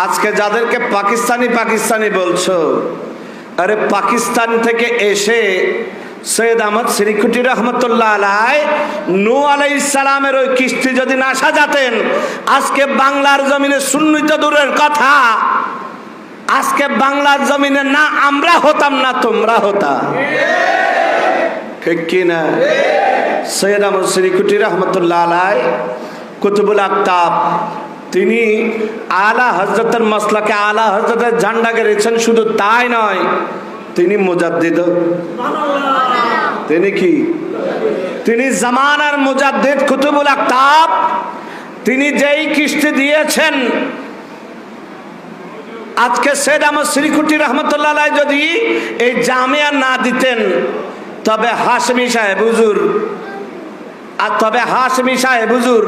আজকে যাদেরকে পাকিস্তানি পাকিস্তানি বলছো, আরে পাকিস্তান থেকে এসে সৈয়দ আহমদ শ্রীকুটি রহমতুল্লাহ আলাই নূহ আলাইহিস সালামের ওই কিস্তি যদি না সাজাতেন, আজকে বাংলার জমিনে সুন্নি তো দূরের কথা, আজকে বাংলার জমিনে না আমরা হতাম না তোমরা হতা। ঠিক কি না? সৈয়দ আহমদ শ্রীকুটি রহমতুল্লাহ আলাই কুতুবুল আকতাব, তিনি আলা হযরতের মাসলাকে আলা হযরতের ঝান্ডা গেড়েছেন। শুধু তাই নয়, তিনি মুজাদ্দিদ। তিনি কি? তিনি জামানার মুজাদ্দিদ কুতুবুল আকতাব। তিনি যেই কিস্তি দিয়েছেন, আজকে সৈয়দ আহমদ শ্রীকুটি রহমতুল্লাহ আলাইহি যদি এই জামিয়া না দিতেন, তবে হাশমি সাহেব হুজুর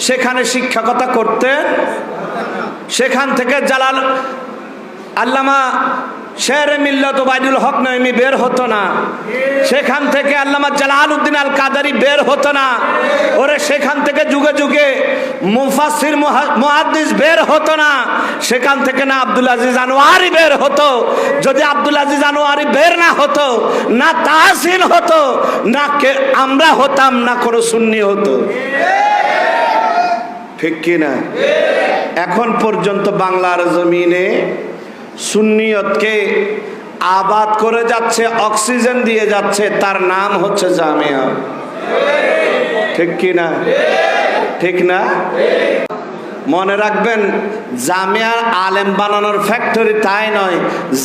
সেখানে শিক্ষকতা করতেন। সেখান থেকে জালাল আল্লামা শের মিল্লাত ওবায়দুল হক নঈমি বের হতো না। সেখান থেকে আল্লামা জালালউদ্দিন আল কাদারি বের হতো না। ওরে সেখান থেকে যুগে যুগে মুফাসসির মুহাদ্দিস বের হতো না। সেখান থেকে না আব্দুল আজিজ আনোয়ারি বের হতো। যদি আব্দুল আজিজ আনোয়ারি বের না হতো, না তাহসিন হতো, না আমরা হতাম, না কোনো সুন্নি হতো। ঠিক কি না? এখন পর্যন্ত বাংলার জমিনে সুন্নিয়তকে আবাদ করে যাচ্ছে, অক্সিজেন দিয়ে যাচ্ছে, তার নাম হচ্ছে জামিয়া। ঠিক কি না? ঠিক না? মনে রাখবেন, জামিয়া আলেম বানানোর ফ্যাক্টরি তাই নয়,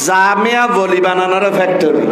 জামিয়া বলি বানানোর ফ্যাক্টরি।